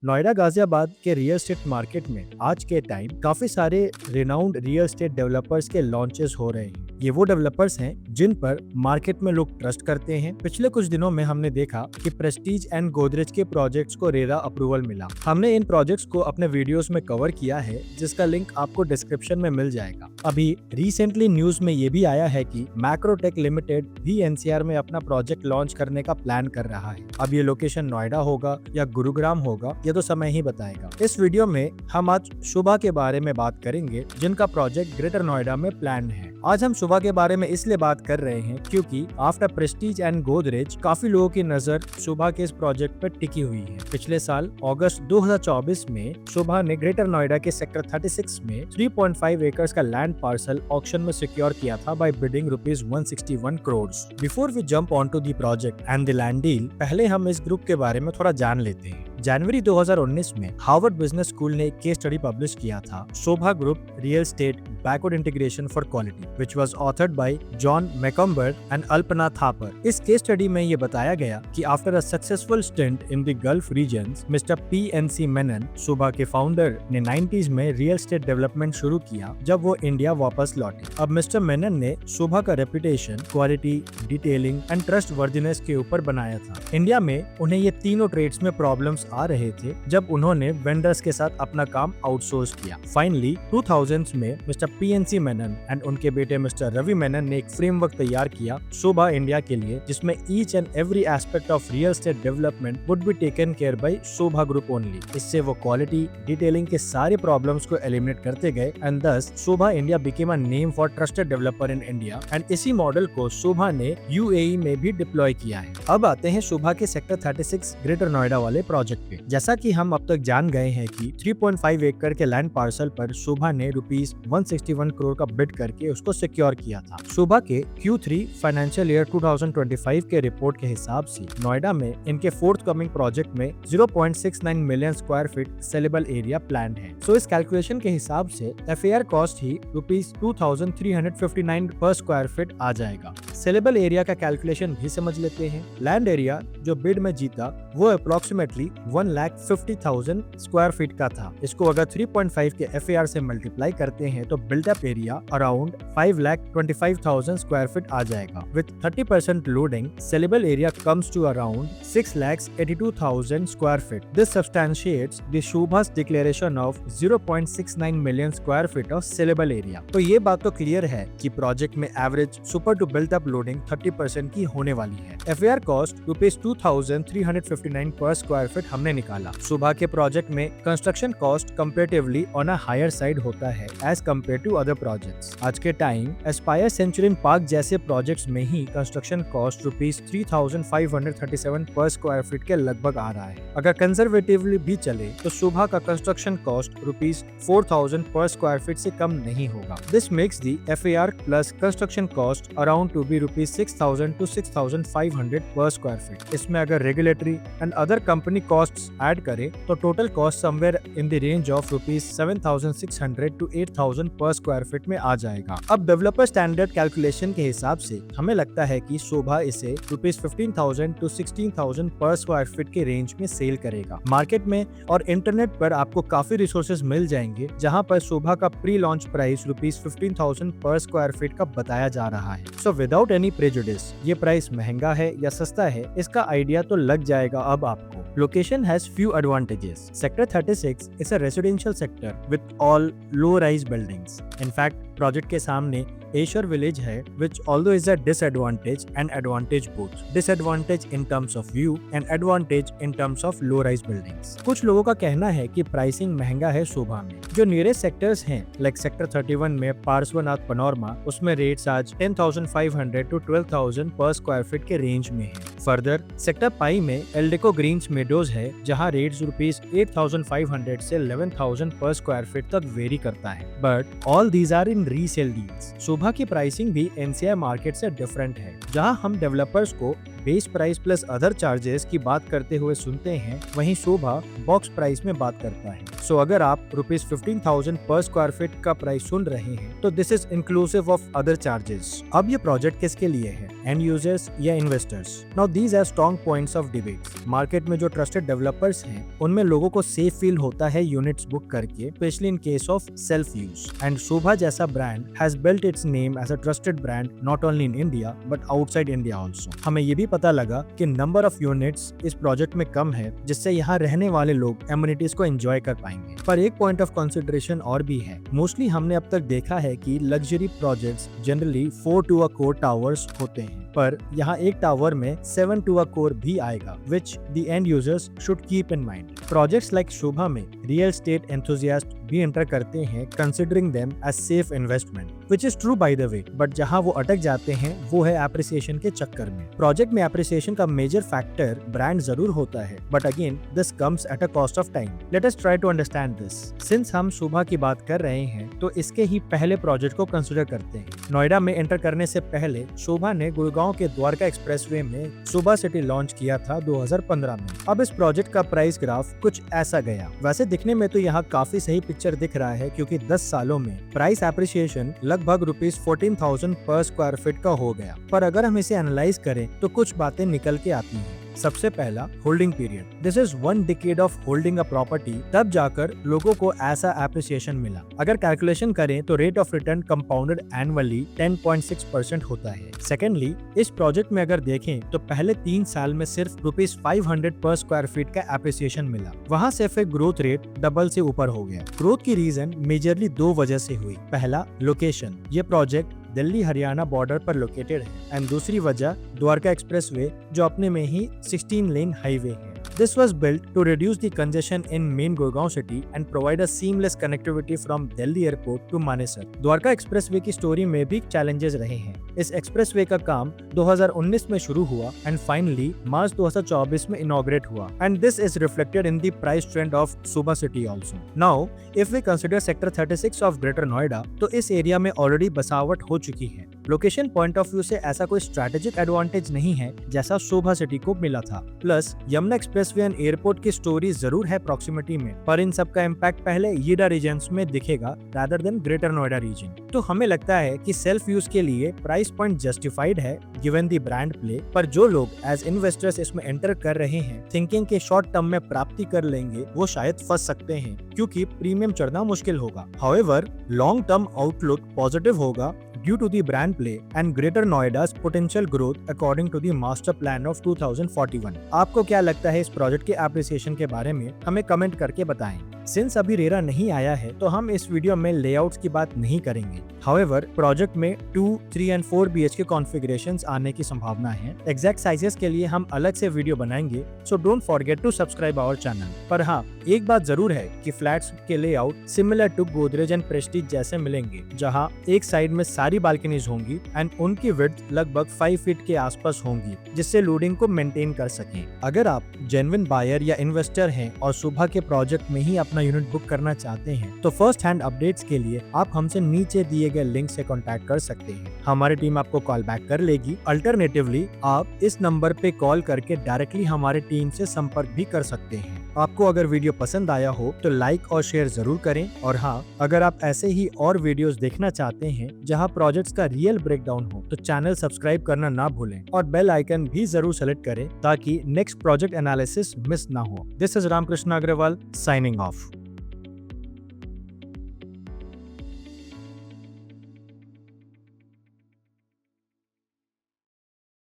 नोएडा गाजियाबाद के real estate market में आज के टाइम काफी सारे रिनाउंड रियल एस्टेट डेवलपर्स के लॉन्चेस हो रहे हैं। ये वो डेवलपर्स हैं जिन पर मार्केट में लोग ट्रस्ट करते हैं। पिछले कुछ दिनों में हमने देखा कि प्रेस्टीज एंड गोदरेज के प्रोजेक्ट्स को रेरा अप्रूवल मिला। हमने इन प्रोजेक्ट्स को अपने वीडियोस में कवर किया है, जिसका लिंक आपको डिस्क्रिप्शन में मिल जाएगा। अभी रिसेंटली न्यूज में ये भी आया है कि मैक्रोटेक लिमिटेड भी एनसीआर में अपना प्रोजेक्ट लॉन्च करने का प्लान कर रहा है। अब ये लोकेशन नोएडा होगा या गुरुग्राम होगा, ये तो समय ही बताएगा। इस वीडियो में हम आज शुभा के बारे में बात करेंगे, जिनका प्रोजेक्ट ग्रेटर नोएडा में प्लान है। आज हम शुभा के बारे में इसलिए बात कर रहे हैं क्योंकि आफ्टर प्रेस्टीज एंड गोदरेज काफी लोगों की नजर शुभा के इस प्रोजेक्ट पर टिकी हुई है। पिछले साल अगस्त 2024 में शुभा ने ग्रेटर नोएडा के सेक्टर 36 में 3.5 एकर्स का लैंड पार्सल ऑक्शन में सिक्योर किया था by bidding ₹161 crore. Before we jump on to the project and the land deal, पहले हम इस ग्रुप के बारे में थोड़ा जान लेते हैं। जनवरी 2019 में हार्वर्ड बिजनेस स्कूल ने एक केस स्टडी पब्लिश किया था, Sobha group real estate backward integration for quality, which was authored by John Macomber and Alpana Thapar। इस केस स्टडी में ये बताया गया कि after a successful stint in the Gulf regions, mister PNC Menon, Sobha के founder, ने 90s में रियल एस्टेट डेवलपमेंट शुरू किया जब वो इंडिया वापस लौटे। अब मिस्टर मेनन ने शोभा का reputation quality, detailing and trust worthiness के ऊपर बनाया था। इंडिया में उन्हें ये तीनों ट्रेड्स में प्रॉब्लम्स आ रहे थे जब उन्होंने वेंडर्स के साथ अपना काम आउटसोर्स किया। फाइनली 2000s में मिस्टर PNC मेनन एंड उनके बेटे मिस्टर रवि मेनन ने एक फ्रेमवर्क तैयार किया शोभा इंडिया के लिए, जिसमें each and every aspect of real estate development would be taken care by Sobha group only. इससे वो क्वालिटी, डिटेलिंग के सारे प्रॉब्लम्स को एलिमिनेट करते गए and thus Sobha India became a name for trusted developer in India. And इसी model को शोभा ने UAE में भी डिप्लॉय किया है। अब आते हैं शोभा के सेक्टर 36 ग्रेटर नोएडा वाले प्रोजेक्ट पे। जैसा कि हम अब तक जान गए हैं कि 3.5 एकड़ के लैंड पार्सल पर शोभा ने ₹161 करोड़ का बिड करके उसको सिक्योर किया था। शोभा के Q3 फाइनेंशियल ईयर 2025 के रिपोर्ट के हिसाब से नोएडा में इनके फोर्थ कमिंग प्रोजेक्ट में 0.69 million square feet saleable area plan है। सो इस कैलकुलेशन के हिसाब से FAR कॉस्ट ही ₹2359 पर स्क्वायर फीट आ जाएगा। सेलेबल एरिया का कैलकुलेशन भी समझ लेते हैं। लैंड एरिया जो बिड में जीता वो अप्रोक्सीमेटली 1,50,000 स्क्वायर फीट का था। इसको अगर 3.5 के FAR से मल्टीप्लाई करते हैं तो built up area around 5,25,000 square feet आ जाएगा। With 30% loading, saleable area comes to around 6,82,000 square feet. This substantiates the Sobha's declaration of 0.69 million square feet of saleable area. तो ये बात तो क्लियर है कि प्रोजेक्ट में average super to built up loading 30% की होने वाली है। FAR कॉस्ट ₹2,359 पर स्क्वायर फीट हमने निकाला। शोभा के प्रोजेक्ट में construction cost comparatively on a higher side होता है as compare to other projects. आज के टाइम एस्पायर सेंचुरियन पार्क जैसे प्रोजेक्ट्स में ही कंस्ट्रक्शन कॉस्ट ₹3,537 पर स्क्वायर फीट के लगभग आ रहा है। अगर कंजर्वेटिवली भी चले तो शोभा का कंस्ट्रक्शन कॉस्ट ₹4,000 पर स्क्वायर फीट से कम नहीं होगा। This makes the FAR plus construction cost around to be ₹6,000 to 6,500 per square feet. इसमें अगर regulatory and other company costs add करें तो total cost somewhere in the range of ₹7,600 to 8,000 पर स्क्वायर फीट में आ जाएगा। अब डेवलपर स्टैंडर्ड कैलकुलेशन के हिसाब से हमें लगता है कि शोभा इसे ₹15,000 to 16,000 पर स्क्वायर फीट के रेंज में सेल करेगा। मार्केट में और इंटरनेट पर आपको काफी रिसोर्सेज मिल जाएंगे, जहां पर शोभा का pre launch price ₹15,000 per square feet का बताया जा रहा है। सो विदाउट एनी प्रेजुडिस, ये प्राइस महंगा है या सस्ता है, इसका आइडिया तो लग जाएगा अब आपको। Location has few advantages. Sector 36 is a residential sector with all low-rise buildings. In fact, project के सामने एशर विलेज है, which although is a disadvantage and advantage both. Disadvantage in terms of view and advantage in terms of low-rise buildings. कुछ लोगों का कहना है कि pricing महंगा है शोभा में। जो नियरेस्ट सेक्टर्स हैं, लाइक सेक्टर 31 में पार्श्वनाथ पनोरमा, उसमें रेट्स आज 10,500 to 12,000 पर स्क्वायर फीट के रेंज में है। फर्दर सेक्टर पाई में एल्डेको ग्रीन्स मेडोज है, जहां रेट्स ₹8,500 से 11,000 पर स्क्वायर फीट तक वेरी करता है। But all these are in resale deals. Sobha की प्राइसिंग भी NCR मार्केट से डिफरेंट है। जहां हम डेवलपर्स को base price plus other charges की बात करते हुए सुनते हैं, वहीं शोभा बॉक्स प्राइस में बात करता है। सो अगर आप ₹15,000 पर स्क्वायर फीट का प्राइस सुन रहे हैं तो this is inclusive of other charges. अब ये प्रोजेक्ट किसके लिए है, एंड यूजर्स या investors? Now these are strong points of debate. Market में जो ट्रस्टेड डेवलपर्स हैं उनमें लोगों को सेफ फील होता है यूनिट्स बुक करके, especially in case of self use. And Sobha जैसा brand has built its name as a trusted brand not only in India but outside India also. हमें ये भी पता लगा कि नंबर ऑफ यूनिट्स इस प्रोजेक्ट में कम है, जिससे यहाँ रहने वाले लोग एमिनिटीज को एंजॉय कर पाएंगे। पर एक पॉइंट ऑफ कंसिडरेशन और भी है। मोस्टली हमने अब तक देखा है कि luxury projects generally 4 to a core towers होते हैं, पर यहाँ एक टावर में 7 टू अ कोर भी आएगा, which the end users should keep in mind. Projects like शोभा में रियल एस्टेट एंथुसियास्ट भी एंटर करते हैं, considering them as safe investment, which is true by the way. But जहाँ वो अटक जाते हैं वो है एप्रिसिएशन के चक्कर में। प्रोजेक्ट में एप्रिसिएशन का मेजर फैक्टर ब्रांड जरूर होता है, but again this comes at a cost of time. Let us try to understand this. Since हम शोभा की बात कर रहे हैं तो इसके ही पहले प्रोजेक्ट को कंसिडर करते हैं। नोएडा में एंटर करने से पहले शोभा ने गुड़गांव के द्वारका एक्सप्रेसवे में शोभा सिटी लॉन्च किया था 2015 में। अब इस प्रोजेक्ट का प्राइस ग्राफ कुछ ऐसा गया। वैसे दिखने में तो यहाँ काफी सही पिक्चर दिख रहा है, क्योंकि 10 सालों में प्राइस एप्रिसिएशन लगभग ₹14,000 पर स्क्वायर फीट का हो गया। पर अगर हम इसे एनालाइज करें तो कुछ बातें निकल के आती हैं। सबसे पहला, holding period. This is 1 decade of holding a property, तब जाकर लोगों को ऐसा एप्रिसिएशन मिला। अगर कैलकुलेशन करें तो rate of return compounded annually 10.6% होता है। सेकेंडली, इस प्रोजेक्ट में अगर देखें तो पहले 3 साल में सिर्फ ₹500 पर स्क्वायर फीट का एप्रिसिएशन मिला। वहाँ से फिर ग्रोथ रेट डबल से ऊपर हो गया। ग्रोथ की रीजन मेजरली 2 वजह से हुई। पहला, लोकेशन। ये प्रोजेक्ट दिल्ली हरियाणा बॉर्डर पर लोकेटेड है, एंड दूसरी वजह द्वारका एक्सप्रेसवे, जो अपने में ही 16 लेन हाईवे है। This was built to reduce the congestion in main Gurgaon city and provide a seamless connectivity from Delhi airport to Manesar. Dwarka expressway की स्टोरी में भी चैलेंजेस रहे हैं। इस एक्सप्रेसवे का काम 2019 में शुरू हुआ एंड फाइनली मार्च 2024 में इनॉग्रेट हुआ, and this is reflected in the price trend of Sobha City also. Now if we consider sector 36 of Greater Noida, तो इस एरिया में ऑलरेडी बसावट हो चुकी है। लोकेशन पॉइंट ऑफ व्यू से ऐसा कोई स्ट्रैटेजिक एडवांटेज नहीं है जैसा शोभा सिटी को मिला था। Plus Yamuna expressway and airport की स्टोरी जरूर है प्रॉक्सिमिटी में, पर इन सब का इम्पैक्ट पहले यीडा रीजन्स में दिखेगा rather than Greater Noida region. तो हमें लगता है कि सेल्फ यूज के लिए प्राइस पॉइंट जस्टिफाइड है गिवन द ब्रांड प्ले, पर जो लोग एज इन्वेस्टर्स इसमें एंटर कर रहे हैं थिंकिंग के शॉर्ट टर्म में प्राप्ति कर लेंगे, वो शायद फंस सकते हैं, क्योंकि प्रीमियम चढ़ना मुश्किल होगा। However long term outlook positive होगा due to the brand play and Greater Noida's potential growth according to the master plan of 2041। आपको क्या लगता है इस प्रोजेक्ट के एप्रिसिएशन के बारे में? हमें कमेंट करके बताएं। सिंस अभी रेरा नहीं आया है तो हम इस वीडियो में लेआउट्स की बात नहीं करेंगे। हाउएवर प्रोजेक्ट में 2, 3 एंड 4 BHK कॉन्फ़िगरेशंस आने की संभावना है। एग्जैक्ट साइजेस के लिए हम अलग से वीडियो बनाएंगे, so don't forget to subscribe our channel. पर हाँ, एक बात जरूर है कि फ्लैट्स के layout similar to Godrej and Prestige जैसे मिलेंगे, जहाँ एक साइड में सारी बालकनीज होंगी एंड उनकी विड्थ लगभग 5 फीट के आसपास होंगी, जिससे लोडिंग को मेंटेन कर सकें। अगर आप जेन्युइन बायर या इन्वेस्टर हैं और शोभा के प्रोजेक्ट में ही अपना यूनिट बुक करना चाहते हैं, तो फर्स्ट हैंड अपडेट्स के लिए आप हमसे नीचे दिए गए लिंक से कांटेक्ट कर सकते हैं। हमारी टीम आपको कॉल बैक कर लेगी। अल्टरनेटिवली आप इस नंबर पे कॉल करके डायरेक्टली हमारे टीम से संपर्क भी कर सकते हैं। आपको अगर वीडियो पसंद आया हो तो लाइक और शेयर जरूर करें, और हाँ, अगर आप ऐसे ही और वीडियोस देखना चाहते हैं जहां प्रोजेक्ट्स का रियल ब्रेकडाउन हो, तो चैनल सब्सक्राइब करना ना भूलें और बेल आइकन भी जरूर सेलेक्ट करें ताकि नेक्स्ट प्रोजेक्ट एनालिसिस मिस ना हो। This is Ramkrishna Agrawal signing of.